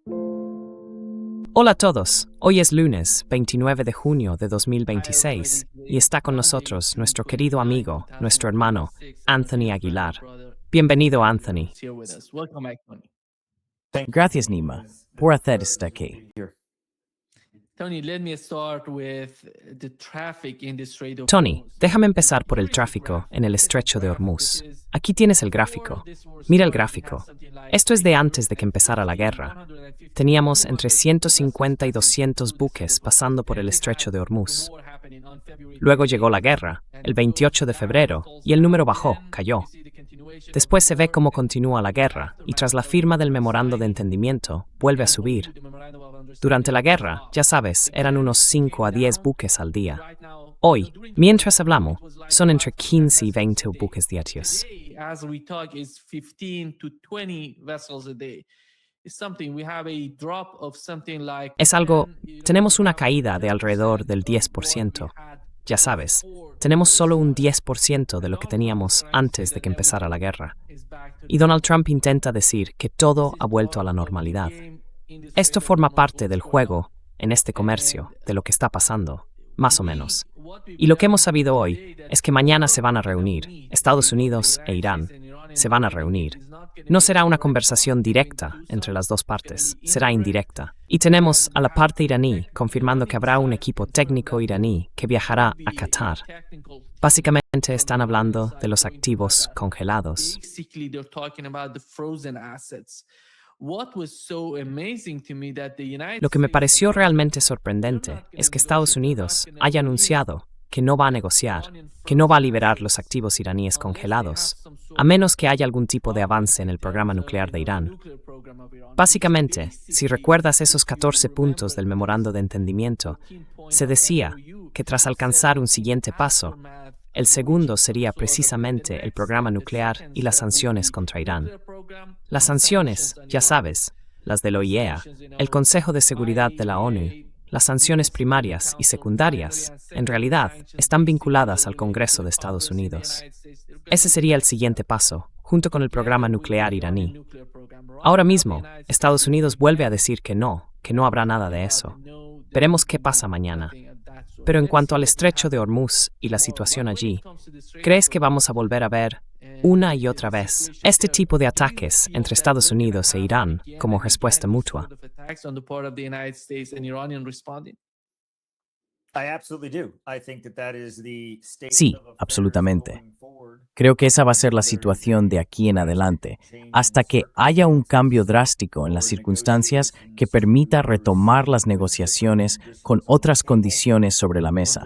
Hola a todos, hoy es lunes 29 de junio de 2026 y está con nosotros nuestro querido amigo, nuestro hermano, Anthony Aguilar. Bienvenido, Anthony. Gracias, Nima, por hacer esto aquí. Tony, déjame empezar por el tráfico en el estrecho de Hormuz. Aquí tienes el gráfico. Mira el gráfico. Esto es de antes de que empezara la guerra. Teníamos entre 150 y 200 buques pasando por el estrecho de Hormuz. Luego llegó la guerra, el 28 de febrero, y el número bajó, cayó. Después se ve cómo continúa la guerra, y tras la firma del memorando de entendimiento, vuelve a subir. Durante la guerra, ya sabes, eran unos 5 a 10 buques al día. Hoy, mientras hablamos, son entre 15 y 20 buques diarios. Es algo, tenemos una caída de alrededor del 10%. Ya sabes, tenemos solo un 10% de lo que teníamos antes de que empezara la guerra. Y Donald Trump intenta decir que todo ha vuelto a la normalidad. Esto forma parte del juego, en este comercio, de lo que está pasando, más o menos. Y lo que hemos sabido hoy es que mañana se van a reunir, Estados Unidos e Irán, se van a reunir. No será una conversación directa entre las dos partes, será indirecta. Y tenemos a la parte iraní confirmando que habrá un equipo técnico iraní que viajará a Qatar. Básicamente están hablando de los activos congelados. Lo que me pareció realmente sorprendente es que Estados Unidos haya anunciado que no va a negociar, que no va a liberar los activos iraníes congelados, a menos que haya algún tipo de avance en el programa nuclear de Irán. Básicamente, si recuerdas esos 14 puntos del memorando de entendimiento, se decía que tras alcanzar un siguiente paso, el segundo sería precisamente el programa nuclear y las sanciones contra Irán. Las sanciones, ya sabes, las de la OIEA, el Consejo de Seguridad de la ONU, las sanciones primarias y secundarias, en realidad, están vinculadas al Congreso de Estados Unidos. Ese sería el siguiente paso, junto con el programa nuclear iraní. Ahora mismo, Estados Unidos vuelve a decir que no habrá nada de eso. Veremos qué pasa mañana. Pero en cuanto al estrecho de Hormuz y la situación allí, ¿crees que vamos a volver a ver una y otra vez este tipo de ataques entre Estados Unidos e Irán como respuesta mutua? Sí, absolutamente. Creo que esa va a ser la situación de aquí en adelante, hasta que haya un cambio drástico en las circunstancias que permita retomar las negociaciones con otras condiciones sobre la mesa.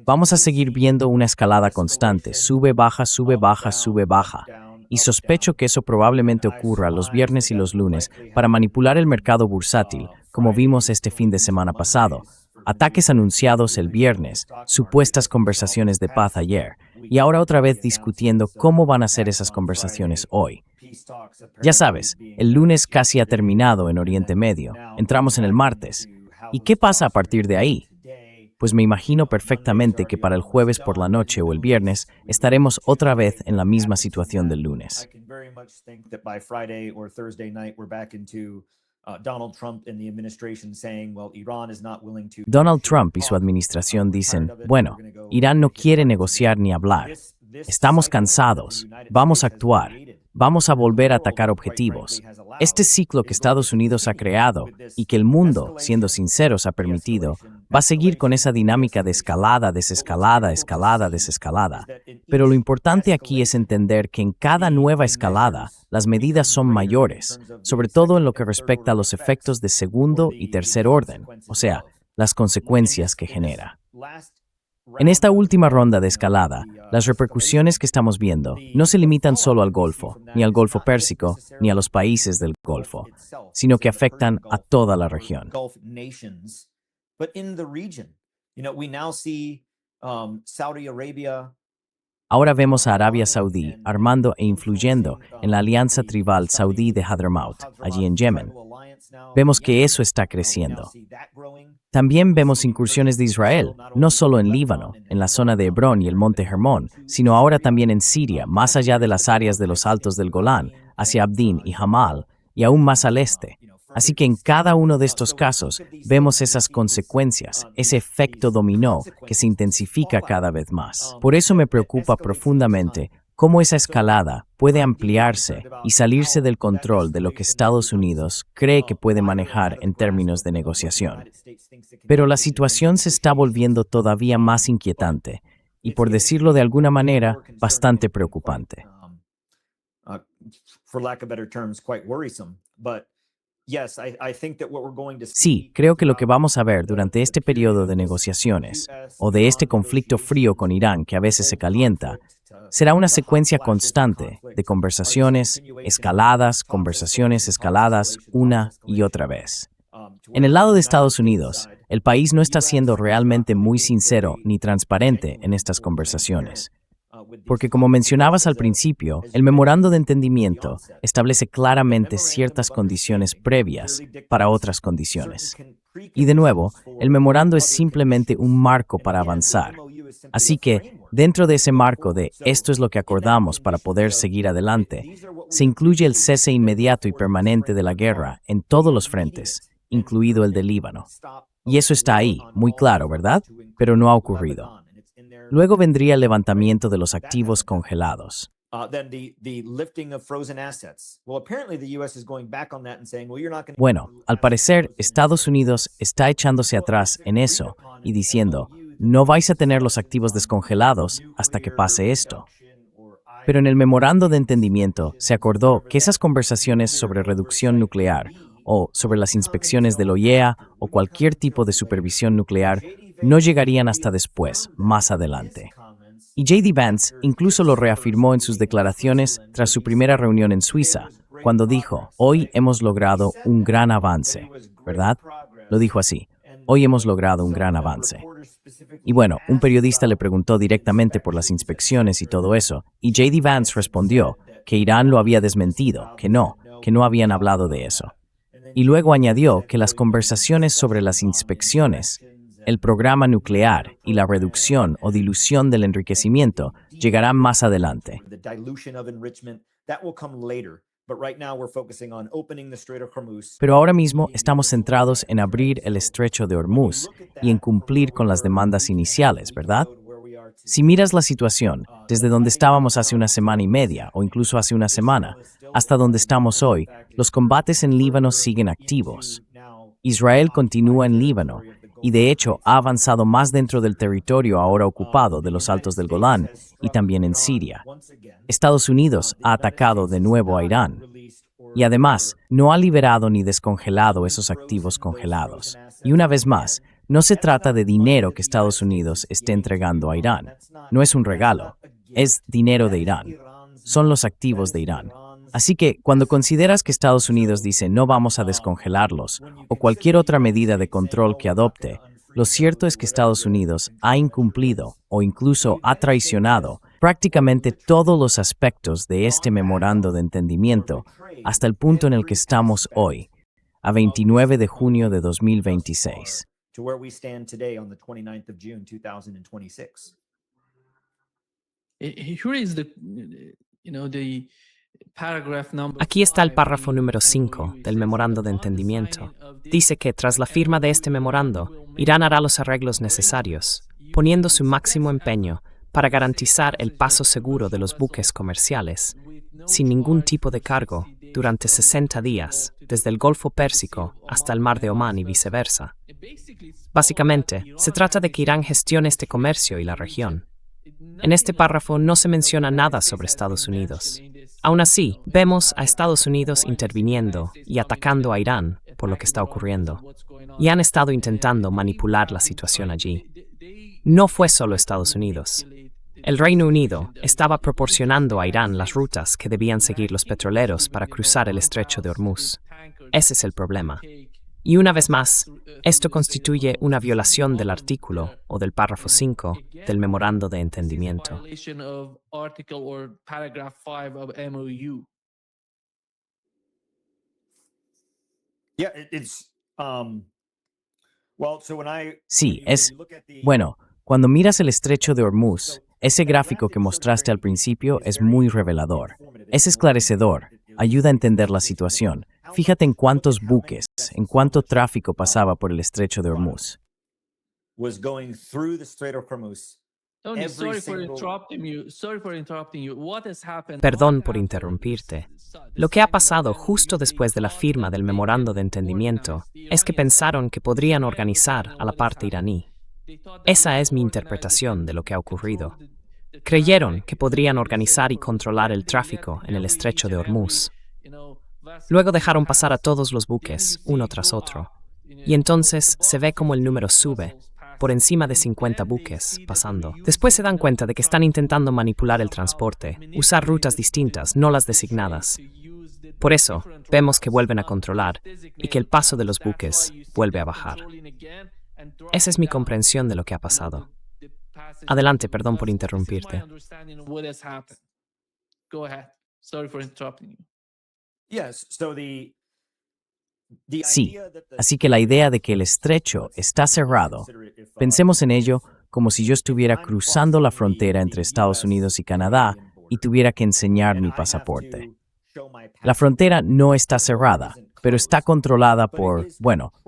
Vamos a seguir viendo una escalada constante, sube, baja, sube, baja, sube, baja. Y sospecho que eso probablemente ocurra los viernes y los lunes para manipular el mercado bursátil, como vimos este fin de semana pasado. Ataques anunciados el viernes, supuestas conversaciones de paz ayer, y ahora otra vez discutiendo cómo van a ser esas conversaciones hoy. Ya sabes, el lunes casi ha terminado en Oriente Medio, entramos en el martes. ¿Y qué pasa a partir de ahí? Pues me imagino perfectamente que para el jueves por la noche o el viernes estaremos otra vez en la misma situación del lunes. Donald Trump y su administración dicen, bueno, Irán no quiere negociar ni hablar. Estamos cansados, vamos a actuar, vamos a volver a atacar objetivos. Este ciclo que Estados Unidos ha creado y que el mundo, siendo sinceros, ha permitido, va a seguir con esa dinámica de escalada, desescalada, escalada, desescalada. Pero lo importante aquí es entender que en cada nueva escalada, las medidas son mayores, sobre todo en lo que respecta a los efectos de segundo y tercer orden, o sea, las consecuencias que genera. En esta última ronda de escalada, las repercusiones que estamos viendo no se limitan solo al Golfo, ni al Golfo Pérsico, ni a los países del Golfo, sino que afectan a toda la región. Ahora vemos a Arabia Saudí armando e influyendo en la alianza tribal saudí de Hadramaut, allí en Yemen. Vemos que eso está creciendo. También vemos incursiones de Israel, no solo en Líbano, en la zona de Hebrón y el monte Hermón, sino ahora también en Siria, más allá de las áreas de los Altos del Golán, hacia Abdin y Hamal, y aún más al este. Así que en cada uno de estos casos vemos esas consecuencias, ese efecto dominó que se intensifica cada vez más. Por eso me preocupa profundamente cómo esa escalada puede ampliarse y salirse del control de lo que Estados Unidos cree que puede manejar en términos de negociación. Pero la situación se está volviendo todavía más inquietante y, por decirlo de alguna manera, bastante preocupante. Sí, creo que lo que vamos a ver durante este periodo de negociaciones, o de este conflicto frío con Irán que a veces se calienta, será una secuencia constante de conversaciones escaladas una y otra vez. En el lado de Estados Unidos, el país no está siendo realmente muy sincero ni transparente en estas conversaciones. Porque como mencionabas al principio, el memorando de entendimiento establece claramente ciertas condiciones previas para otras condiciones. Y de nuevo, el memorando es simplemente un marco para avanzar. Así que, dentro de ese marco de esto es lo que acordamos para poder seguir adelante, se incluye el cese inmediato y permanente de la guerra en todos los frentes, incluido el de Líbano. Y eso está ahí, muy claro, ¿verdad? Pero no ha ocurrido. Luego vendría el levantamiento de los activos congelados. Bueno, al parecer, Estados Unidos está echándose atrás en eso y diciendo, no vais a tener los activos descongelados hasta que pase esto. Pero en el memorando de entendimiento se acordó que esas conversaciones sobre reducción nuclear o sobre las inspecciones del OIEA o cualquier tipo de supervisión nuclear no llegarían hasta después, más adelante. Y J.D. Vance incluso lo reafirmó en sus declaraciones tras su primera reunión en Suiza, cuando dijo, hoy hemos logrado un gran avance, ¿verdad? Lo dijo así, hoy hemos logrado un gran avance. Y bueno, un periodista le preguntó directamente por las inspecciones y todo eso, y J.D. Vance respondió que Irán lo había desmentido, que no habían hablado de eso. Y luego añadió que las conversaciones sobre las inspecciones, el programa nuclear y la reducción o dilución del enriquecimiento llegarán más adelante. Pero ahora mismo estamos centrados en abrir el estrecho de Hormuz y en cumplir con las demandas iniciales, ¿verdad? Si miras la situación, desde donde estábamos hace una semana y media o incluso hace una semana, hasta donde estamos hoy, los combates en Líbano siguen activos. Israel continúa en Líbano y de hecho ha avanzado más dentro del territorio ahora ocupado de los Altos del Golán y también en Siria. Estados Unidos ha atacado de nuevo a Irán y además no ha liberado ni descongelado esos activos congelados. Y una vez más, no se trata de dinero que Estados Unidos esté entregando a Irán. No es un regalo, es dinero de Irán. Son los activos de Irán. Así que, cuando consideras que Estados Unidos dice no vamos a descongelarlos o cualquier otra medida de control que adopte, lo cierto es que Estados Unidos ha incumplido o incluso ha traicionado prácticamente todos los aspectos de este memorando de entendimiento hasta el punto en el que estamos hoy, a 29 de junio de 2026. Aquí está el párrafo número 5 del memorando de entendimiento. Dice que tras la firma de este memorando, Irán hará los arreglos necesarios, poniendo su máximo empeño para garantizar el paso seguro de los buques comerciales, sin ningún tipo de cargo, durante 60 días, desde el Golfo Pérsico hasta el Mar de Omán y viceversa. Básicamente, se trata de que Irán gestione este comercio y la región. En este párrafo no se menciona nada sobre Estados Unidos. Aún así, vemos a Estados Unidos interviniendo y atacando a Irán por lo que está ocurriendo, y han estado intentando manipular la situación allí. No fue solo Estados Unidos. El Reino Unido estaba proporcionando a Irán las rutas que debían seguir los petroleros para cruzar el estrecho de Hormuz. Ese es el problema. Y una vez más, esto constituye una violación del artículo o del párrafo 5 del memorando de entendimiento. Sí, bueno, cuando miras el estrecho de Hormuz, ese gráfico que mostraste al principio es muy revelador. Es esclarecedor, ayuda a entender la situación. Fíjate en cuántos buques, en cuánto tráfico pasaba por el estrecho de Hormuz. Tony, sorry for interrupting you. Sorry for interrupting you. What has happened? Perdón por interrumpirte. Lo que ha pasado justo después de la firma del memorando de entendimiento es que pensaron que podrían organizar a la parte iraní. Esa es mi interpretación de lo que ha ocurrido. Creyeron que podrían organizar y controlar el tráfico en el estrecho de Hormuz. Luego dejaron pasar a todos los buques, uno tras otro. Y entonces se ve como el número sube, por encima de 50 buques pasando. Después se dan cuenta de que están intentando manipular el transporte, usar rutas distintas, no las designadas. Por eso, vemos que vuelven a controlar y que el paso de los buques vuelve a bajar. Esa es mi comprensión de lo que ha pasado. Adelante, perdón por interrumpirte. Sí, así que la idea de que el estrecho está cerrado, pensemos en ello como si yo estuviera cruzando la frontera entre Estados Unidos y Canadá y tuviera que enseñar mi pasaporte. La frontera no está cerrada, pero está controlada por,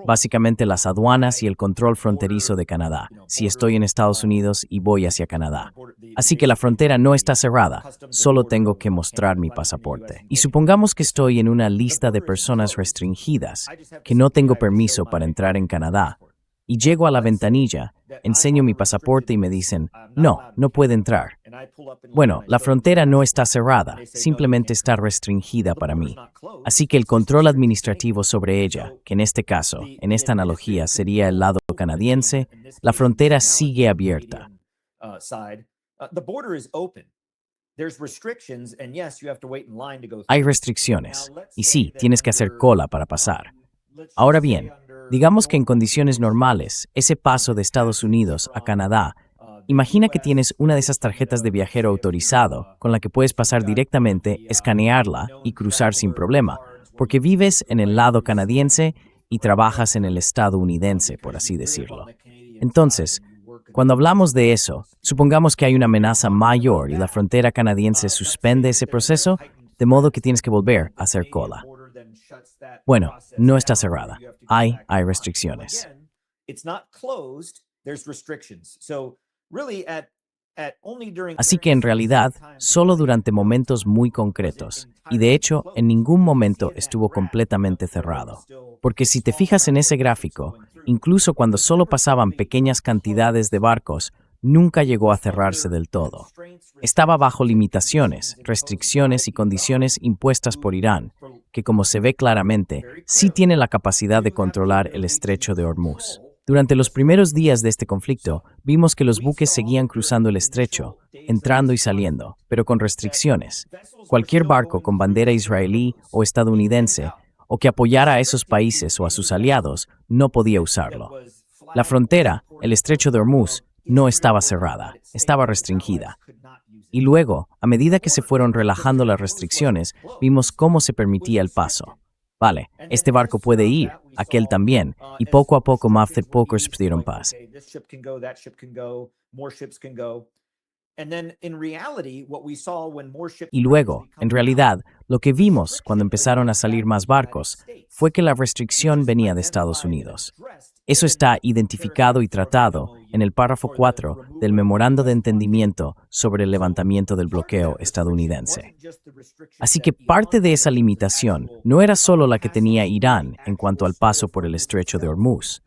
básicamente las aduanas y el control fronterizo de Canadá, si estoy en Estados Unidos y voy hacia Canadá. Así que la frontera no está cerrada, solo tengo que mostrar mi pasaporte. Y supongamos que estoy en una lista de personas restringidas, que no tengo permiso para entrar en Canadá, y llego a la ventanilla, enseño mi pasaporte y me dicen, no puede entrar. Bueno, la frontera no está cerrada, simplemente está restringida para mí. Así que el control administrativo sobre ella, que en este caso, en esta analogía, sería el lado canadiense, la frontera sigue abierta. Hay restricciones, y sí, tienes que hacer cola para pasar. Ahora bien, digamos que en condiciones normales, ese paso de Estados Unidos a Canadá, imagina que tienes una de esas tarjetas de viajero autorizado con la que puedes pasar directamente, escanearla y cruzar sin problema, porque vives en el lado canadiense y trabajas en el estadounidense, por así decirlo. Entonces, cuando hablamos de eso, supongamos que hay una amenaza mayor y la frontera canadiense suspende ese proceso, de modo que tienes que volver a hacer cola. Bueno, no está cerrada. Hay restricciones. Así que en realidad, solo durante momentos muy concretos, y de hecho, en ningún momento estuvo completamente cerrado. Porque si te fijas en ese gráfico, incluso cuando solo pasaban pequeñas cantidades de barcos, nunca llegó a cerrarse del todo. Estaba bajo limitaciones, restricciones y condiciones impuestas por Irán, que como se ve claramente, sí tiene la capacidad de controlar el estrecho de Hormuz. Durante los primeros días de este conflicto, vimos que los buques seguían cruzando el estrecho, entrando y saliendo, pero con restricciones. Cualquier barco con bandera israelí o estadounidense, o que apoyara a esos países o a sus aliados, no podía usarlo. La frontera, el estrecho de Hormuz, no estaba cerrada, estaba restringida. Y luego, a medida que se fueron relajando las restricciones, vimos cómo se permitía el paso. Vale, este barco puede ir, aquel también, y poco a poco más pocos pudieron pasar. Y luego, en realidad, lo que vimos cuando empezaron a salir más barcos fue que la restricción venía de Estados Unidos. Eso está identificado y tratado en el párrafo 4 del Memorando de Entendimiento sobre el levantamiento del bloqueo estadounidense. Así que parte de esa limitación no era solo la que tenía Irán en cuanto al paso por el estrecho de Hormuz.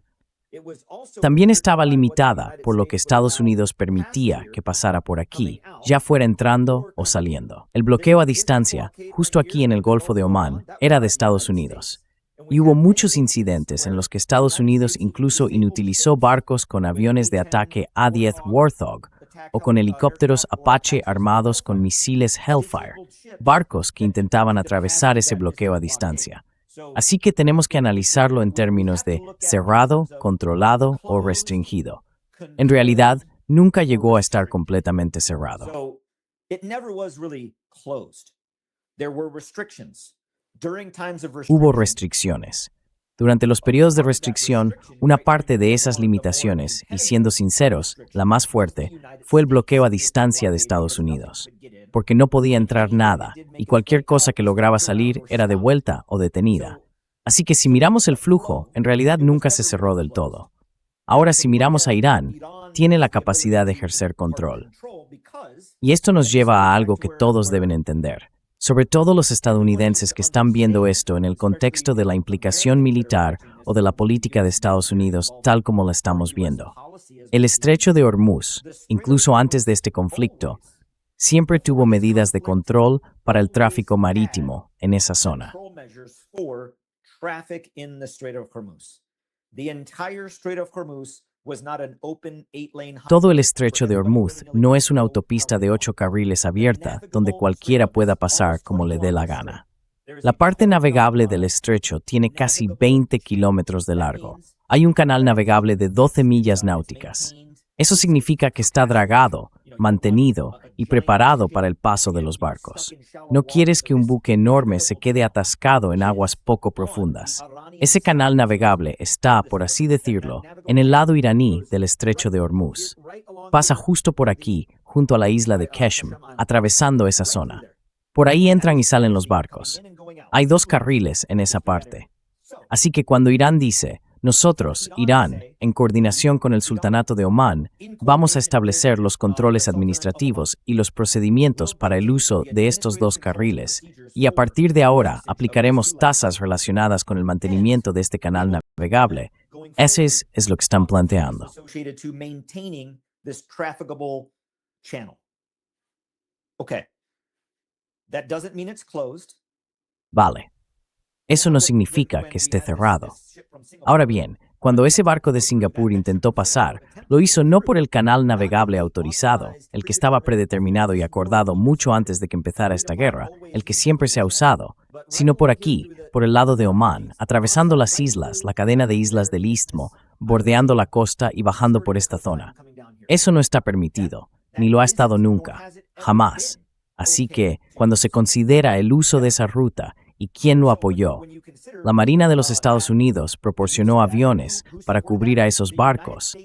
También estaba limitada por lo que Estados Unidos permitía que pasara por aquí, ya fuera entrando o saliendo. El bloqueo a distancia, justo aquí en el Golfo de Omán, era de Estados Unidos. Y hubo muchos incidentes en los que Estados Unidos incluso inutilizó barcos con aviones de ataque A-10 Warthog o con helicópteros Apache armados con misiles Hellfire, barcos que intentaban atravesar ese bloqueo a distancia. Así que tenemos que analizarlo en términos de cerrado, controlado o restringido. En realidad, nunca llegó a estar completamente cerrado. Hubo restricciones. Durante los periodos de restricción, una parte de esas limitaciones, y siendo sinceros, la más fuerte, fue el bloqueo a distancia de Estados Unidos, porque no podía entrar nada, y cualquier cosa que lograba salir era devuelta o detenida. Así que si miramos el flujo, en realidad nunca se cerró del todo. Ahora, si miramos a Irán, tiene la capacidad de ejercer control. Y esto nos lleva a algo que todos deben entender, sobre todo los estadounidenses que están viendo esto en el contexto de la implicación militar o de la política de Estados Unidos tal como la estamos viendo. El estrecho de Hormuz, incluso antes de este conflicto, siempre tuvo medidas de control para el tráfico marítimo en esa zona. Todo el estrecho de Hormuz no es una autopista de 8 carriles abierta donde cualquiera pueda pasar como le dé la gana. La parte navegable del estrecho tiene casi 20 kilómetros de largo. Hay un canal navegable de 12 millas náuticas. Eso significa que está dragado, mantenido y preparado para el paso de los barcos. No quieres que un buque enorme se quede atascado en aguas poco profundas. Ese canal navegable está, por así decirlo, en el lado iraní del estrecho de Hormuz. Pasa justo por aquí, junto a la isla de Qeshm, atravesando esa zona. Por ahí entran y salen los barcos. Hay 2 carriles en esa parte. Así que cuando Irán dice, nosotros, Irán, en coordinación con el Sultanato de Omán, vamos a establecer los controles administrativos y los procedimientos para el uso de estos 2 carriles, y a partir de ahora aplicaremos tasas relacionadas con el mantenimiento de este canal navegable. Ese es lo que están planteando. Vale. Eso no significa que esté cerrado. Ahora bien, cuando ese barco de Singapur intentó pasar, lo hizo no por el canal navegable autorizado, el que estaba predeterminado y acordado mucho antes de que empezara esta guerra, el que siempre se ha usado, sino por aquí, por el lado de Omán, atravesando las islas, la cadena de islas del Istmo, bordeando la costa y bajando por esta zona. Eso no está permitido, ni lo ha estado nunca, jamás. Así que, cuando se considera el uso de esa ruta, ¿y quién lo apoyó? La Marina de los Estados Unidos proporcionó aviones para cubrir a esos barcos.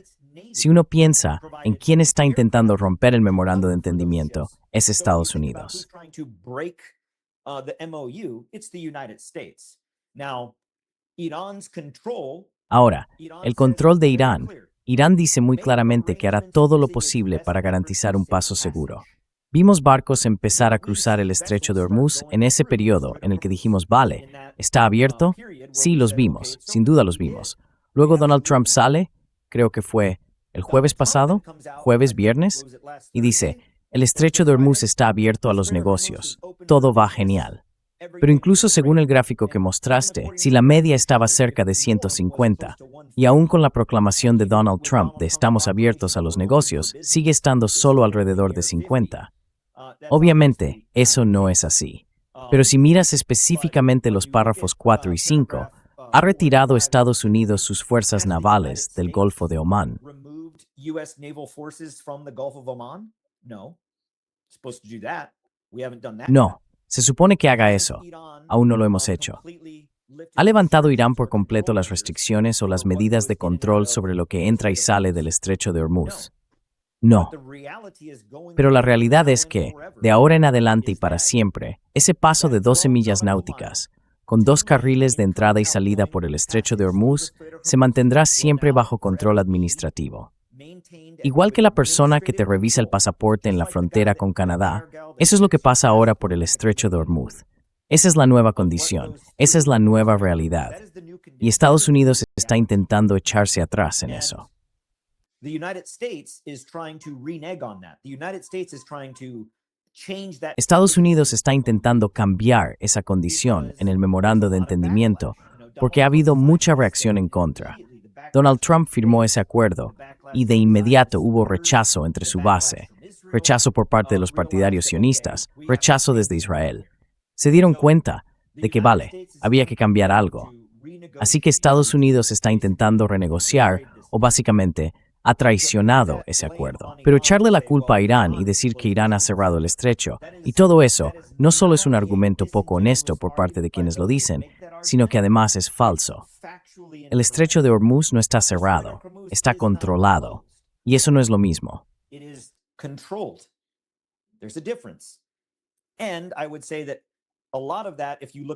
Si uno piensa en quién está intentando romper el memorando de entendimiento, es Estados Unidos. Ahora, el control de Irán. Irán dice muy claramente que hará todo lo posible para garantizar un paso seguro. Vimos barcos empezar a cruzar el estrecho de Hormuz en ese periodo en el que dijimos, vale, ¿está abierto? Sí, los vimos, sin duda los vimos. Luego Donald Trump sale, creo que fue el jueves pasado, jueves, viernes, y dice, el estrecho de Hormuz está abierto a los negocios, todo va genial. Pero incluso según el gráfico que mostraste, si la media estaba cerca de 150, y aún con la proclamación de Donald Trump de estamos abiertos a los negocios, sigue estando solo alrededor de 50. Obviamente, eso no es así. Pero si miras específicamente los párrafos 4 y 5, ¿ha retirado Estados Unidos sus fuerzas navales del Golfo de Omán? No, se supone que haga eso. Aún no lo hemos hecho. ¿Ha levantado Irán por completo las restricciones o las medidas de control sobre lo que entra y sale del estrecho de Hormuz? No. Pero la realidad es que, de ahora en adelante y para siempre, ese paso de 12 millas náuticas, con 2 carriles de entrada y salida por el estrecho de Hormuz, se mantendrá siempre bajo control administrativo. Igual que la persona que te revisa el pasaporte en la frontera con Canadá, eso es lo que pasa ahora por el estrecho de Hormuz. Esa es la nueva condición, esa es la nueva realidad. Y Estados Unidos está intentando echarse atrás en eso. Estados Unidos está intentando cambiar esa condición en el memorando de entendimiento porque ha habido mucha reacción en contra. Donald Trump firmó ese acuerdo y de inmediato hubo rechazo entre su base, rechazo por parte de los partidarios sionistas, rechazo desde Israel. Se dieron cuenta de que, vale, había que cambiar algo. Así que Estados Unidos está intentando renegociar o básicamente ha traicionado ese acuerdo. Pero echarle la culpa a Irán y decir que Irán ha cerrado el estrecho y todo eso no solo es un argumento poco honesto por parte de quienes lo dicen, sino que además es falso. El estrecho de Hormuz no está cerrado, está controlado. Y eso no es lo mismo.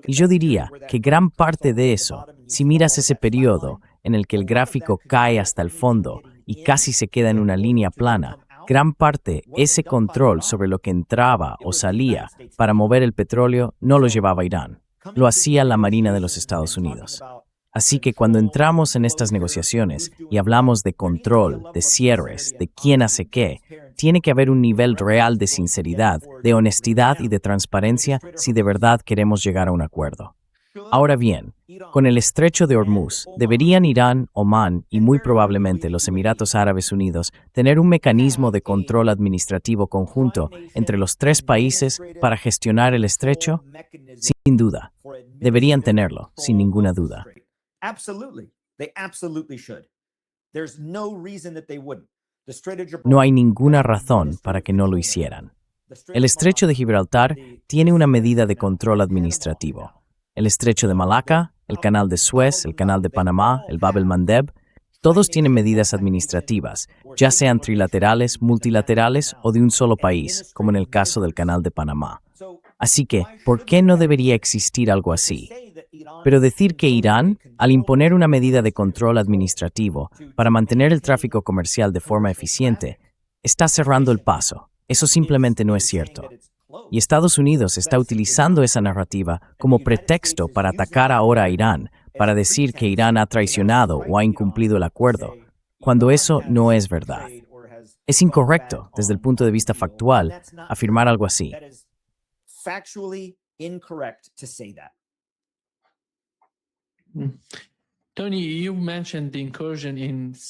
Y yo diría que gran parte de eso, si miras ese periodo en el que el gráfico cae hasta el fondo y casi se queda en una línea plana, gran parte, ese control sobre lo que entraba o salía para mover el petróleo no lo llevaba Irán, lo hacía la Marina de los Estados Unidos. Así que cuando entramos en estas negociaciones y hablamos de control, de cierres, de quién hace qué, tiene que haber un nivel real de sinceridad, de honestidad y de transparencia si de verdad queremos llegar a un acuerdo. Ahora bien, con el estrecho de Hormuz, deberían Irán, Omán y muy probablemente los Emiratos Árabes Unidos tener un mecanismo de control administrativo conjunto entre los tres países para gestionar el estrecho. Sin duda, deberían tenerlo, sin ninguna duda. No hay ninguna razón para que no lo hicieran. El estrecho de Gibraltar tiene una medida de control administrativo. El estrecho de Malaca, el canal de Suez, el canal de Panamá, el Bab el-Mandeb, todos tienen medidas administrativas, ya sean trilaterales, multilaterales o de un solo país, como en el caso del canal de Panamá. Así que, ¿por qué no debería existir algo así? Pero decir que Irán, al imponer una medida de control administrativo para mantener el tráfico comercial de forma eficiente, está cerrando el paso, eso simplemente no es cierto. Y Estados Unidos está utilizando esa narrativa como pretexto para atacar ahora a Irán, para decir que Irán ha traicionado o ha incumplido el acuerdo, cuando eso no es verdad. Es incorrecto, desde el punto de vista factual, afirmar algo así.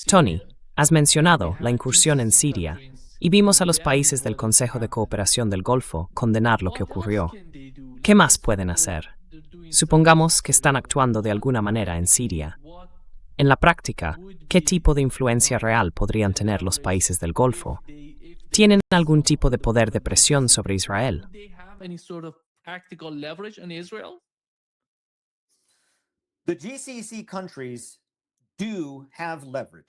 Tony, has mencionado la incursión en Siria y vimos a los países del Consejo de Cooperación del Golfo condenar lo que ocurrió. ¿Qué más pueden hacer? Supongamos que están actuando de alguna manera en Siria. En la práctica, ¿qué tipo de influencia real podrían tener los países del Golfo? ¿Tienen algún tipo de poder de presión sobre Israel?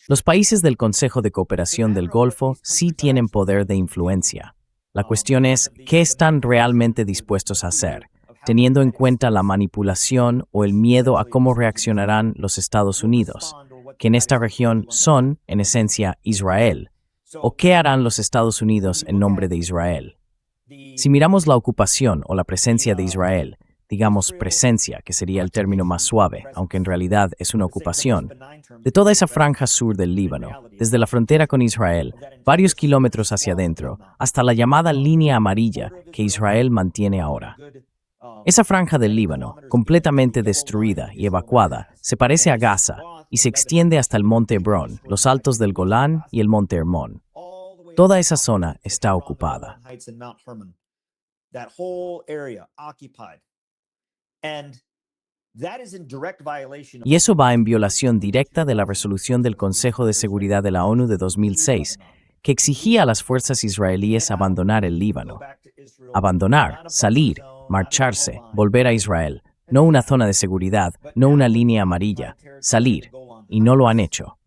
Los países del Consejo de Cooperación del Golfo sí tienen poder de influencia. La cuestión es, ¿qué están realmente dispuestos a hacer, teniendo en cuenta la manipulación o el miedo a cómo reaccionarán los Estados Unidos, que en esta región son, en esencia, Israel? ¿O qué harán los Estados Unidos en nombre de Israel? Si miramos la ocupación o la presencia de Israel, digamos presencia, que sería el término más suave, aunque en realidad es una ocupación, de toda esa franja sur del Líbano, desde la frontera con Israel, varios kilómetros hacia adentro, hasta la llamada línea amarilla que Israel mantiene ahora. Esa franja del Líbano, completamente destruida y evacuada, se parece a Gaza y se extiende hasta el monte Hebrón, los altos del Golán y el monte Hermón. Toda esa zona está ocupada. Y eso va en violación directa de la resolución del Consejo de Seguridad de la ONU de 2006, que exigía a las fuerzas israelíes abandonar el Líbano. Abandonar, salir, marcharse, volver a Israel, no una zona de seguridad, no una línea amarilla, salir, y no lo han hecho.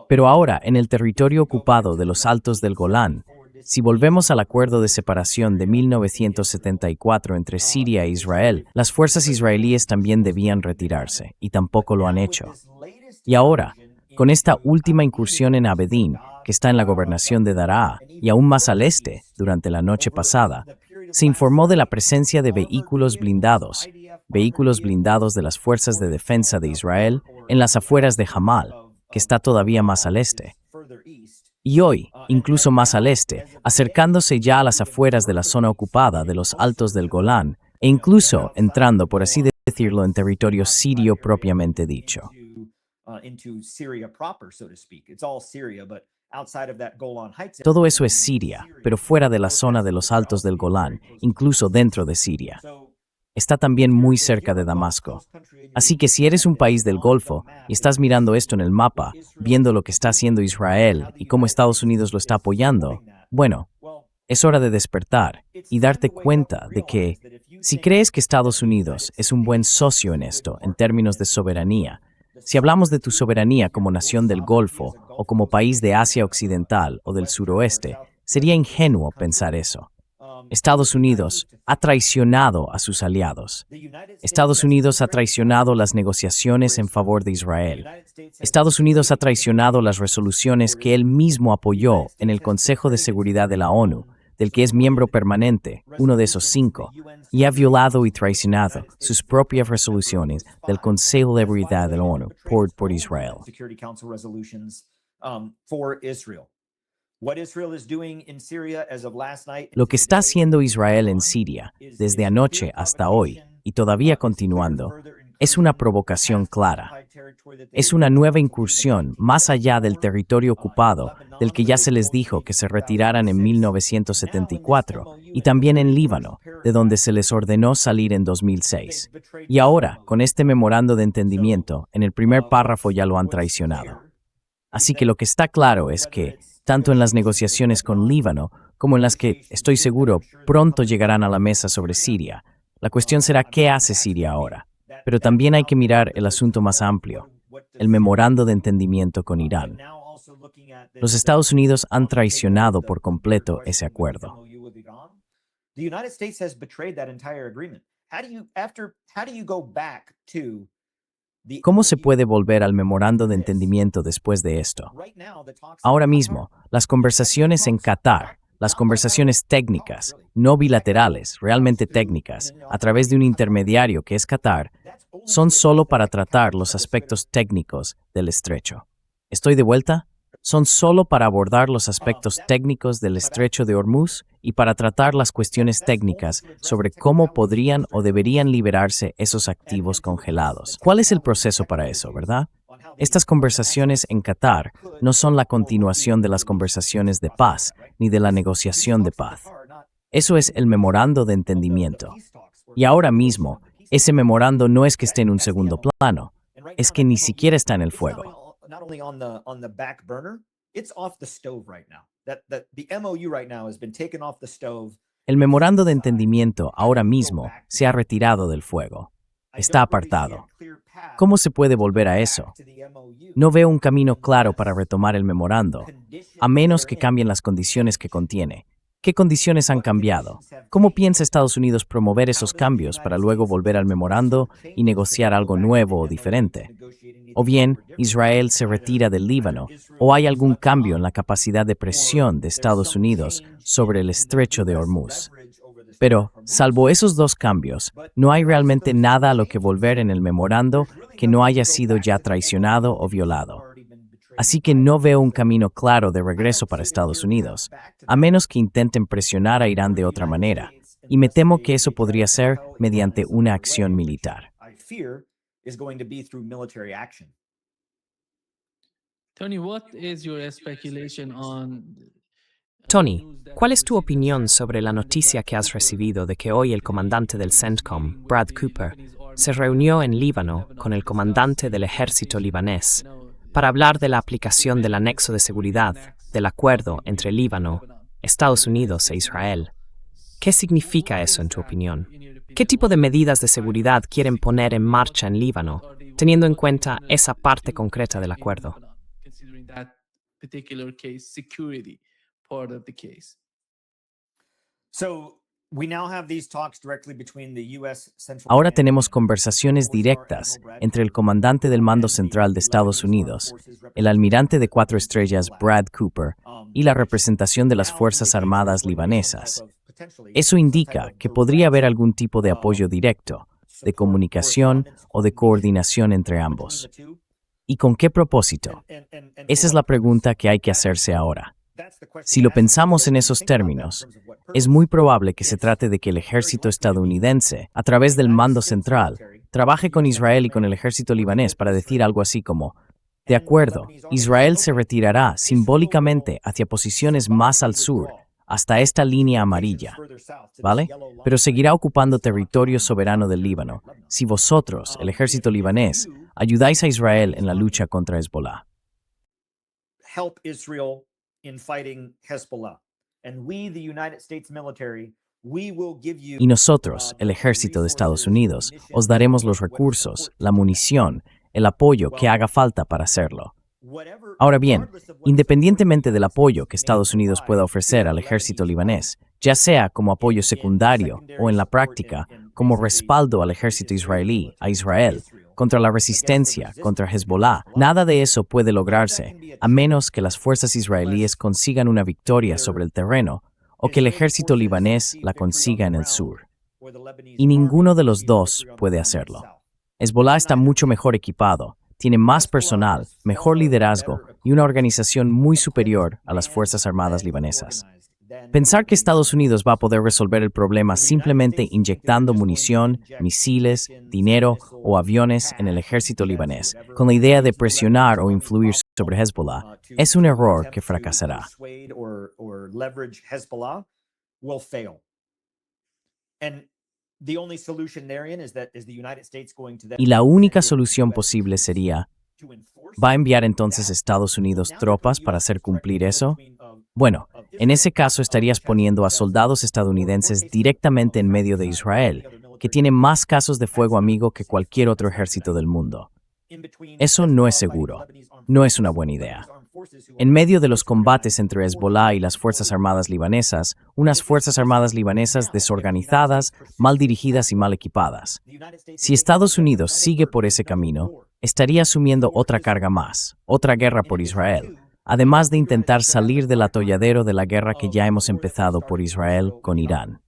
Pero ahora, en el territorio ocupado de los Altos del Golán, si volvemos al acuerdo de separación de 1974 entre Siria e Israel, las fuerzas israelíes también debían retirarse, y tampoco lo han hecho. Y ahora, con esta última incursión en Abedín, que está en la gobernación de Daraa, y aún más al este, durante la noche pasada, se informó de la presencia de vehículos blindados de las Fuerzas de Defensa de Israel en las afueras de Hamal, que está todavía más al este. Y hoy, incluso más al este, acercándose ya a las afueras de la zona ocupada de los Altos del Golán, e incluso entrando, por así decirlo, en territorio sirio propiamente dicho. Todo eso es Siria, pero fuera de la zona de los Altos del Golán, incluso dentro de Siria. Está también muy cerca de Damasco. Así que si eres un país del Golfo y estás mirando esto en el mapa, viendo lo que está haciendo Israel y cómo Estados Unidos lo está apoyando, bueno, es hora de despertar y darte cuenta de que, si crees que Estados Unidos es un buen socio en esto, en términos de soberanía, si hablamos de tu soberanía como nación del Golfo o como país de Asia Occidental o del suroeste, sería ingenuo pensar eso. Estados Unidos ha traicionado a sus aliados. Estados Unidos ha traicionado las negociaciones en favor de Israel. Estados Unidos ha traicionado las resoluciones que él mismo apoyó en el Consejo de Seguridad de la ONU, del que es miembro permanente, uno de esos 5, y ha violado y traicionado sus propias resoluciones del Consejo de Seguridad de la ONU por Israel. Lo que está haciendo Israel en Siria, desde anoche hasta hoy, y todavía continuando, es una provocación clara. Es una nueva incursión más allá del territorio ocupado, del que ya se les dijo que se retiraran en 1974, y también en Líbano, de donde se les ordenó salir en 2006. Y ahora, con este memorando de entendimiento, en el primer párrafo ya lo han traicionado. Así que lo que está claro es que, tanto en las negociaciones con Líbano, como en las que, estoy seguro, pronto llegarán a la mesa sobre Siria, la cuestión será qué hace Siria ahora. Pero también hay que mirar el asunto más amplio, el memorando de entendimiento con Irán. Los Estados Unidos han traicionado por completo ese acuerdo. ¿Cómo se puede volver al memorando de entendimiento después de esto? Ahora mismo, las conversaciones en Qatar, las conversaciones técnicas, no bilaterales, realmente técnicas, a través de un intermediario que es Qatar, son solo para tratar los aspectos técnicos del estrecho. ¿Estoy de vuelta? Son solo para abordar los aspectos técnicos del estrecho de Hormuz y para tratar las cuestiones técnicas sobre cómo podrían o deberían liberarse esos activos congelados. ¿Cuál es el proceso para eso, verdad? Estas conversaciones en Qatar no son la continuación de las conversaciones de paz ni de la negociación de paz. Eso es el memorando de entendimiento. Y ahora mismo, ese memorando no es que esté en un segundo plano, es que ni siquiera está en el fuego. El memorando de entendimiento ahora mismo se ha retirado del fuego. Está apartado. ¿Cómo se puede volver a eso? No veo un camino claro para retomar el memorando, a menos que cambien las condiciones que contiene. ¿Qué condiciones han cambiado? ¿Cómo piensa Estados Unidos promover esos cambios para luego volver al memorando y negociar algo nuevo o diferente? O bien, Israel se retira del Líbano, o hay algún cambio en la capacidad de presión de Estados Unidos sobre el estrecho de Hormuz. Pero, salvo esos dos cambios, no hay realmente nada a lo que volver en el memorando que no haya sido ya traicionado o violado. Así que no veo un camino claro de regreso para Estados Unidos, a menos que intenten presionar a Irán de otra manera, y me temo que eso podría ser mediante una acción militar. Tony, ¿cuál es tu opinión sobre la noticia que has recibido de que hoy el comandante del CENTCOM, Brad Cooper, se reunió en Líbano con el comandante del ejército libanés para hablar de la aplicación del anexo de seguridad del acuerdo entre Líbano, Estados Unidos e Israel? ¿Qué significa eso en tu opinión? ¿Qué tipo de medidas de seguridad quieren poner en marcha en Líbano, teniendo en cuenta esa parte concreta del acuerdo? Ahora tenemos conversaciones directas entre el comandante del Mando Central de Estados Unidos, el almirante de 4 estrellas Brad Cooper, y la representación de las Fuerzas Armadas libanesas. Eso indica que podría haber algún tipo de apoyo directo, de comunicación o de coordinación entre ambos. ¿Y con qué propósito? Esa es la pregunta que hay que hacerse ahora. Si lo pensamos en esos términos, es muy probable que se trate de que el ejército estadounidense, a través del Mando Central, trabaje con Israel y con el ejército libanés para decir algo así como: de acuerdo, Israel se retirará simbólicamente hacia posiciones más al sur, hasta esta línea amarilla, ¿vale? Pero seguirá ocupando territorio soberano del Líbano, si vosotros, el ejército libanés, ayudáis a Israel en la lucha contra Hezbollah. Y nosotros, el ejército de Estados Unidos, os daremos los recursos, la munición, el apoyo que haga falta para hacerlo. Ahora bien, independientemente del apoyo que Estados Unidos pueda ofrecer al ejército libanés, ya sea como apoyo secundario o en la práctica como respaldo al ejército israelí, a Israel, contra la resistencia, contra Hezbollah. Nada de eso puede lograrse a menos que las fuerzas israelíes consigan una victoria sobre el terreno o que el ejército libanés la consiga en el sur. Y ninguno de los dos puede hacerlo. Hezbollah está mucho mejor equipado, tiene más personal, mejor liderazgo y una organización muy superior a las Fuerzas Armadas libanesas. Pensar que Estados Unidos va a poder resolver el problema simplemente inyectando munición, misiles, dinero o aviones en el ejército libanés, con la idea de presionar o influir sobre Hezbollah, es un error que fracasará. Y la única solución posible sería, ¿va a enviar entonces Estados Unidos tropas para hacer cumplir eso? Bueno, en ese caso estarías poniendo a soldados estadounidenses directamente en medio de Israel, que tiene más casos de fuego amigo que cualquier otro ejército del mundo. Eso no es seguro, no es una buena idea. En medio de los combates entre Hezbollah y las Fuerzas Armadas libanesas, unas Fuerzas Armadas libanesas desorganizadas, mal dirigidas y mal equipadas. Si Estados Unidos sigue por ese camino, estaría asumiendo otra carga más, otra guerra por Israel, además de intentar salir del atolladero de la guerra que ya hemos empezado por Israel con Irán.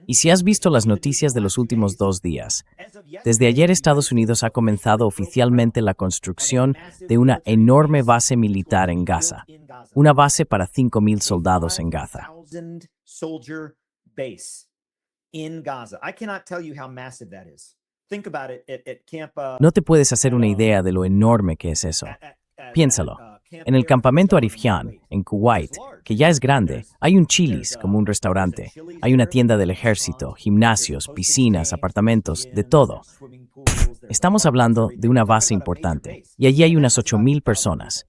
Y si has visto las noticias de los últimos 2 días, desde ayer Estados Unidos ha comenzado oficialmente la construcción de una enorme base militar en Gaza, una base para 5,000 soldados en Gaza. No te puedes hacer una idea de lo enorme que es eso. Piénsalo. En el campamento Arifjan, en Kuwait, que ya es grande, hay un Chili's como un restaurante, hay una tienda del ejército, gimnasios, piscinas, apartamentos, de todo. Estamos hablando de una base importante, y allí hay unas 8,000 personas.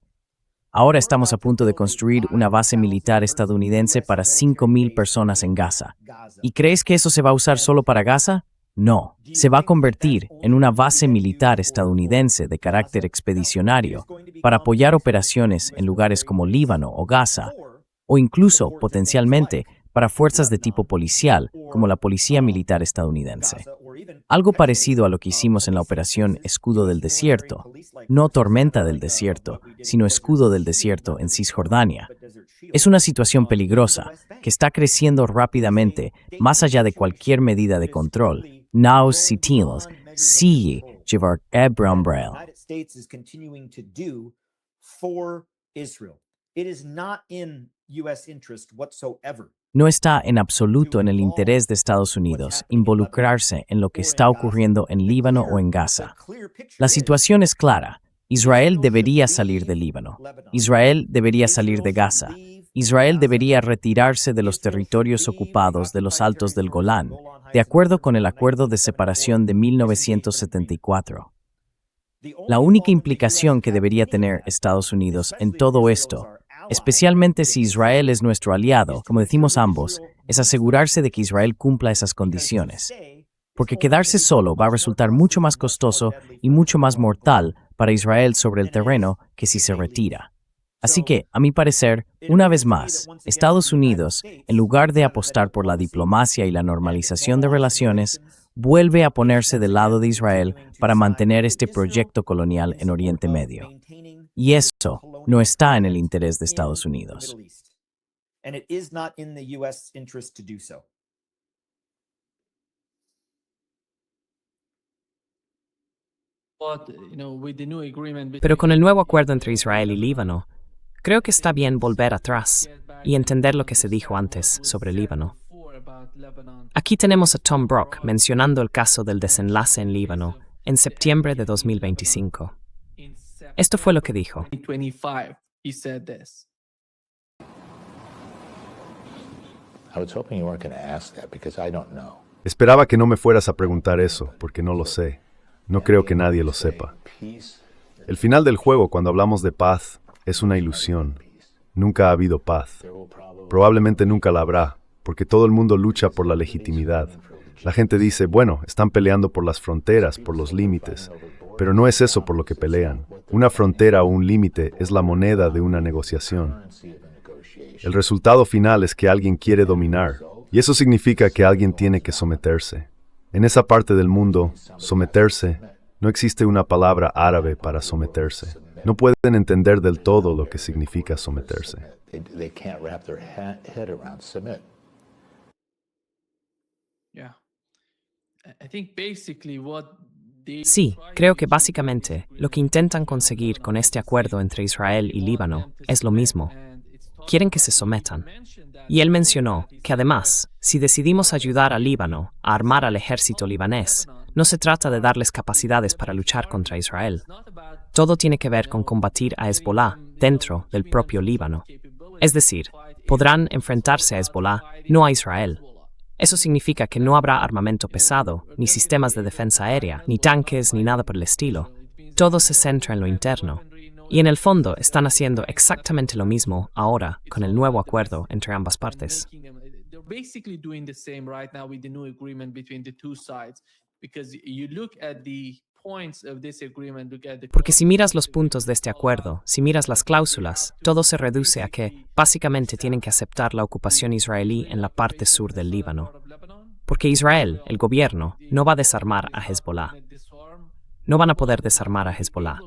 Ahora estamos a punto de construir una base militar estadounidense para 5,000 personas en Gaza. ¿Y crees que eso se va a usar solo para Gaza? No, se va a convertir en una base militar estadounidense de carácter expedicionario para apoyar operaciones en lugares como Líbano o Gaza, o incluso, potencialmente, para fuerzas de tipo policial, como la Policía Militar estadounidense. Algo parecido a lo que hicimos en la operación Escudo del Desierto, no Tormenta del Desierto, sino Escudo del Desierto en Cisjordania. Es una situación peligrosa, que está creciendo rápidamente, más allá de cualquier medida de control. Now sitils, sigue llevar Ebrambrail. No está en absoluto en el interés de Estados Unidos involucrarse en lo que está ocurriendo en Líbano o en Gaza. La situación es clara. Israel debería salir de Líbano. Israel debería salir de Gaza. Israel debería retirarse de los territorios ocupados de los Altos del Golán, de acuerdo con el Acuerdo de Separación de 1974. La única implicación que debería tener Estados Unidos en todo esto, especialmente si Israel es nuestro aliado, como decimos ambos, es asegurarse de que Israel cumpla esas condiciones. Porque quedarse solo va a resultar mucho más costoso y mucho más mortal para Israel sobre el terreno que si se retira. Así que, a mi parecer, una vez más, Estados Unidos, en lugar de apostar por la diplomacia y la normalización de relaciones, vuelve a ponerse del lado de Israel para mantener este proyecto colonial en Oriente Medio. Y eso no está en el interés de Estados Unidos. Pero con el nuevo acuerdo entre Israel y Líbano, creo que está bien volver atrás y entender lo que se dijo antes sobre Líbano. Aquí tenemos a Tom Brock mencionando el caso del desenlace en Líbano en septiembre de 2025. Esto fue lo que dijo. Esperaba que no me fueras a preguntar eso, porque no lo sé. No creo que nadie lo sepa. El final del juego, cuando hablamos de paz, es una ilusión. Nunca ha habido paz. Probablemente nunca la habrá, porque todo el mundo lucha por la legitimidad. La gente dice, bueno, están peleando por las fronteras, por los límites, pero no es eso por lo que pelean. Una frontera o un límite es la moneda de una negociación. El resultado final es que alguien quiere dominar, y eso significa que alguien tiene que someterse. En esa parte del mundo, someterse, no existe una palabra árabe para someterse. No pueden entender del todo lo que significa someterse. Yeah. I think basically what they Sí, try creo to que achieve básicamente lo que intentan conseguir con este acuerdo entre Israel y Líbano es lo mismo. Quieren que se sometan. Y él mencionó que además, si decidimos ayudar a Líbano a armar al ejército libanés, no se trata de darles capacidades para luchar contra Israel. Todo tiene que ver con combatir a Hezbollah dentro del propio Líbano. Es decir, podrán enfrentarse a Hezbollah, no a Israel. Eso significa que no habrá armamento pesado, ni sistemas de defensa aérea, ni tanques, ni nada por el estilo. Todo se centra en lo interno. Y en el fondo están haciendo exactamente lo mismo ahora con el nuevo acuerdo entre ambas partes. They're basically doing the same right now with the new agreement between the two sides, because you look at the points of this agreement, look at the Porque si miras los puntos de este acuerdo, si miras las cláusulas, todo se reduce a que, básicamente, tienen que aceptar la ocupación israelí en la parte sur del Líbano. Porque Israel, el gobierno, no va a desarmar a Hezbollah. No van a poder desarmar a Hezbollah.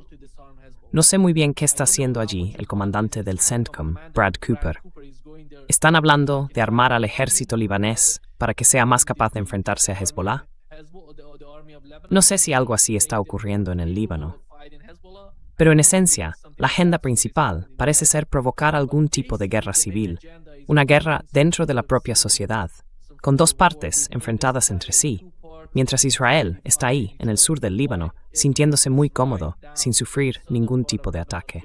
No sé muy bien qué está haciendo allí el comandante del CENTCOM, Brad Cooper. ¿Están hablando de armar al ejército libanés para que sea más capaz de enfrentarse a Hezbollah? No sé si algo así está ocurriendo en el Líbano. Pero en esencia, la agenda principal parece ser provocar algún tipo de guerra civil, una guerra dentro de la propia sociedad, con dos partes enfrentadas entre sí, mientras Israel está ahí, en el sur del Líbano, sintiéndose muy cómodo, sin sufrir ningún tipo de ataque.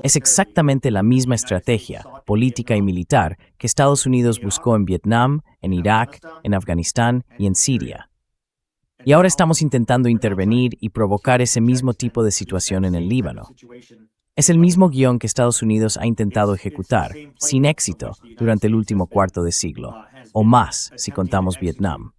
Es exactamente la misma estrategia, política y militar, que Estados Unidos buscó en Vietnam, en Irak, en Afganistán y en Siria. Y ahora estamos intentando intervenir y provocar ese mismo tipo de situación en el Líbano. Es el mismo guión que Estados Unidos ha intentado ejecutar, sin éxito, durante el último cuarto de siglo, o más si contamos Vietnam.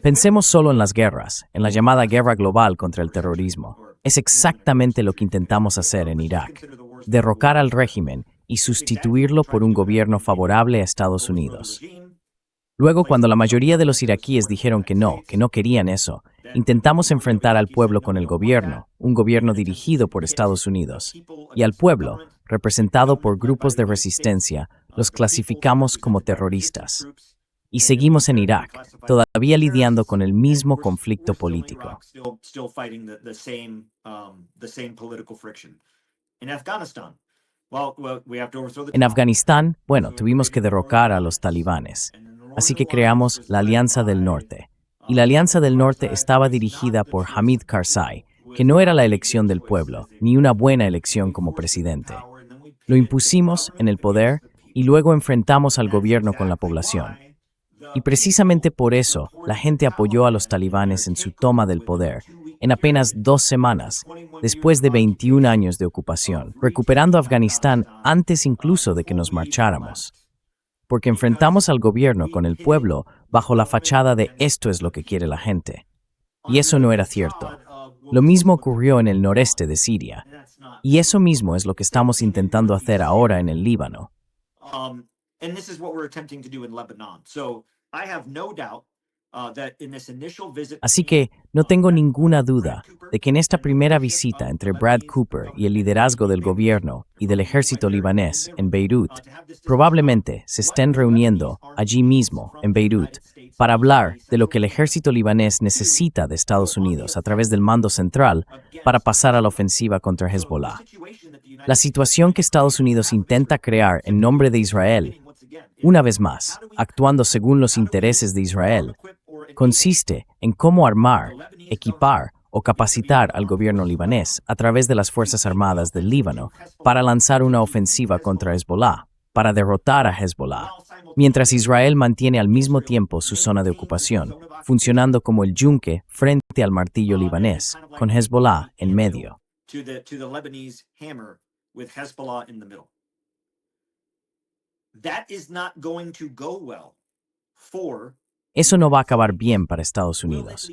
Pensemos solo en las guerras, en la llamada guerra global contra el terrorismo. Es exactamente lo que intentamos hacer en Irak, derrocar al régimen y sustituirlo por un gobierno favorable a Estados Unidos. Luego, cuando la mayoría de los iraquíes dijeron que no querían eso, intentamos enfrentar al pueblo con el gobierno, un gobierno dirigido por Estados Unidos, y al pueblo, representado por grupos de resistencia, los clasificamos como terroristas. Y seguimos en Irak, todavía lidiando con el mismo conflicto político. En Afganistán, tuvimos que derrocar a los talibanes, así que creamos la Alianza del Norte. Y la Alianza del Norte estaba dirigida por Hamid Karzai, que no era la elección del pueblo, ni una buena elección como presidente. Lo impusimos en el poder y luego enfrentamos al gobierno con la población. Y precisamente por eso, la gente apoyó a los talibanes en su toma del poder, en apenas 2 semanas, después de 21 años de ocupación, recuperando Afganistán antes incluso de que nos marcháramos. Porque enfrentamos al gobierno con el pueblo bajo la fachada de esto es lo que quiere la gente. Y eso no era cierto. Lo mismo ocurrió en el noreste de Siria. Y eso mismo es lo que estamos intentando hacer ahora en el Líbano. Así que no tengo ninguna duda de que en esta primera visita entre Brad Cooper y el liderazgo del gobierno y del ejército libanés en Beirut, probablemente se estén reuniendo allí mismo, en Beirut, para hablar de lo que el ejército libanés necesita de Estados Unidos a través del mando central para pasar a la ofensiva contra Hezbollah. La situación que Estados Unidos intenta crear en nombre de Israel, una vez más, actuando según los intereses de Israel, consiste en cómo armar, equipar o capacitar al gobierno libanés a través de las Fuerzas Armadas del Líbano para lanzar una ofensiva contra Hezbollah, para derrotar a Hezbollah, mientras Israel mantiene al mismo tiempo su zona de ocupación, funcionando como el yunque frente al martillo libanés, con Hezbollah en medio. Eso no va a acabar bien para Estados Unidos.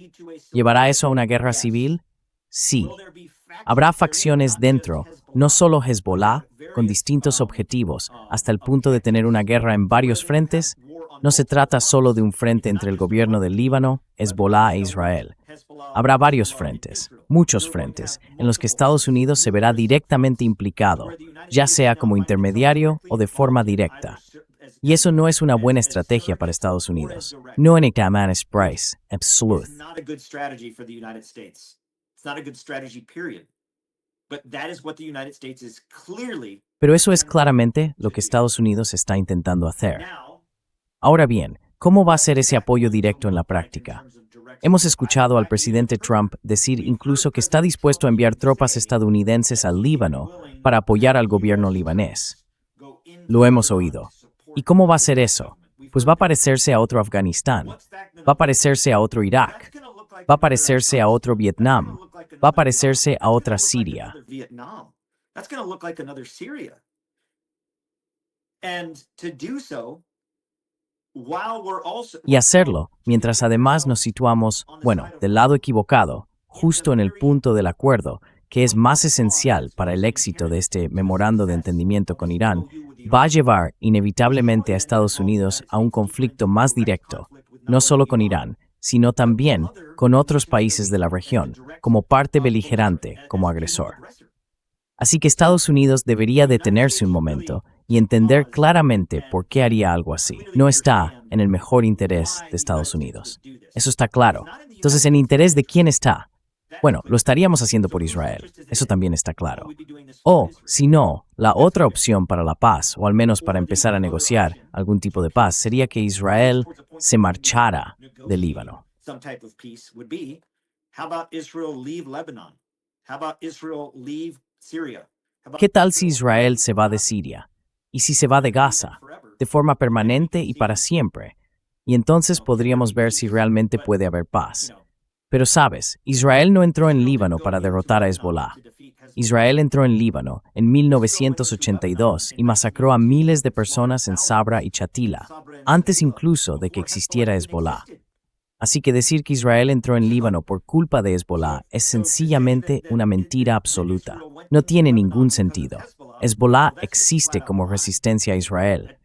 ¿Llevará eso a una guerra civil? Sí. Habrá facciones dentro, no solo Hezbollah, con distintos objetivos, hasta el punto de tener una guerra en varios frentes. No se trata solo de un frente entre el gobierno del Líbano, Hezbollah e Israel. Habrá varios frentes, muchos frentes, en los que Estados Unidos se verá directamente implicado, ya sea como intermediario o de forma directa. Y eso no es una buena estrategia para Estados Unidos. No en Ekaman Price, absoluto. Pero eso es claramente lo que Estados Unidos está intentando hacer. Ahora bien, ¿cómo va a ser ese apoyo directo en la práctica? Hemos escuchado al presidente Trump decir incluso que está dispuesto a enviar tropas estadounidenses al Líbano para apoyar al gobierno libanés. Lo hemos oído. ¿Y cómo va a ser eso? Pues va a parecerse a otro Afganistán, va a parecerse a otro Irak, va a parecerse a otro Vietnam, va a parecerse a otra Siria. Y hacerlo mientras además nos situamos, del lado equivocado, justo en el punto del acuerdo, que es más esencial para el éxito de este memorando de entendimiento con Irán, va a llevar inevitablemente a Estados Unidos a un conflicto más directo, no solo con Irán, sino también con otros países de la región, como parte beligerante, como agresor. Así que Estados Unidos debería detenerse un momento y entender claramente por qué haría algo así. No está en el mejor interés de Estados Unidos. Eso está claro. Entonces, ¿en interés de quién está? Bueno, lo estaríamos haciendo por Israel. Eso también está claro. O, si no, la otra opción para la paz, o al menos para empezar a negociar algún tipo de paz, sería que Israel se marchara del Líbano. ¿Qué tal si Israel se va de Siria? ¿Y si se va de Gaza? De forma permanente y para siempre. Y entonces podríamos ver si realmente puede haber paz. Pero sabes, Israel no entró en Líbano para derrotar a Hezbollah. Israel entró en Líbano en 1982 y masacró a miles de personas en Sabra y Shatila, antes incluso de que existiera Hezbollah. Así que decir que Israel entró en Líbano por culpa de Hezbollah es sencillamente una mentira absoluta. No tiene ningún sentido. Hezbollah existe como resistencia a Israel.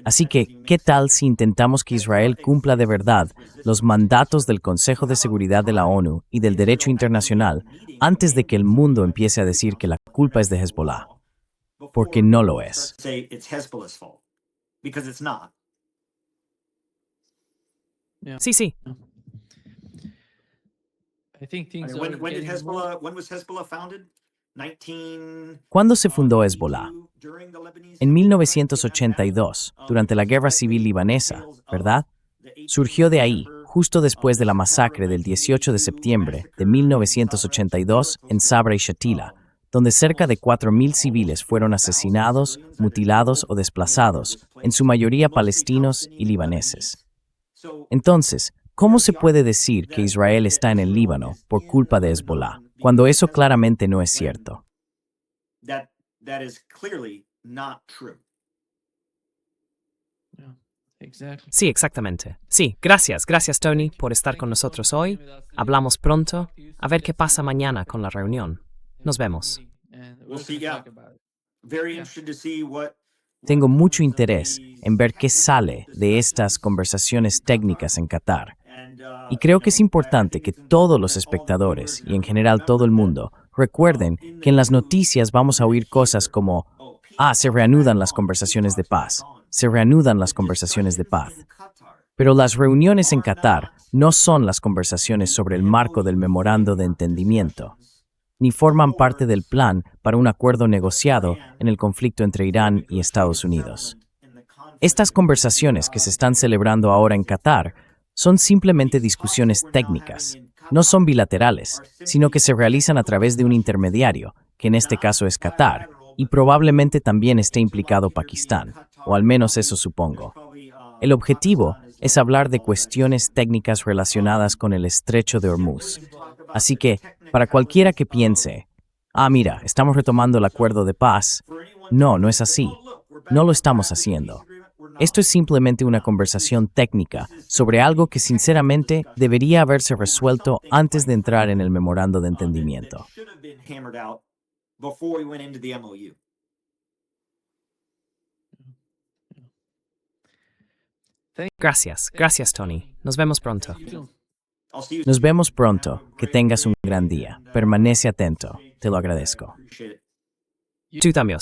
Así que, ¿qué tal si intentamos que Israel cumpla de verdad los mandatos del Consejo de Seguridad de la ONU y del derecho internacional antes de que el mundo empiece a decir que la culpa es de Hezbollah? Porque no lo es. Sí, sí. ¿Cuándo se fundó Hezbollah? En 1982, durante la Guerra Civil Libanesa, ¿verdad? Surgió de ahí, justo después de la masacre del 18 de septiembre de 1982 en Sabra y Shatila, donde cerca de 4.000 civiles fueron asesinados, mutilados o desplazados, en su mayoría palestinos y libaneses. Entonces, ¿cómo se puede decir que Israel está en el Líbano por culpa de Hezbollah, cuando eso claramente no es cierto? Sí, exactamente. Sí, gracias Tony por estar con nosotros hoy. Hablamos pronto. A ver qué pasa mañana con la reunión. Nos vemos. Tengo mucho interés en ver qué sale de estas conversaciones técnicas en Qatar. Y creo que es importante que todos los espectadores, y en general todo el mundo, recuerden que en las noticias vamos a oír cosas como se reanudan las conversaciones de paz, se reanudan las conversaciones de paz. Pero las reuniones en Qatar no son las conversaciones sobre el marco del memorando de entendimiento, ni forman parte del plan para un acuerdo negociado en el conflicto entre Irán y Estados Unidos. Estas conversaciones que se están celebrando ahora en Qatar son simplemente discusiones técnicas, no son bilaterales, sino que se realizan a través de un intermediario, que en este caso es Qatar, y probablemente también esté implicado Pakistán, o al menos eso supongo. El objetivo es hablar de cuestiones técnicas relacionadas con el estrecho de Hormuz. Así que, para cualquiera que piense, mira, estamos retomando el acuerdo de paz, no es así. No lo estamos haciendo. Esto es simplemente una conversación técnica sobre algo que sinceramente debería haberse resuelto antes de entrar en el memorando de entendimiento. Gracias, Tony. Nos vemos pronto. Nos vemos pronto. Que tengas un gran día. Permanece atento. Te lo agradezco. Tú también.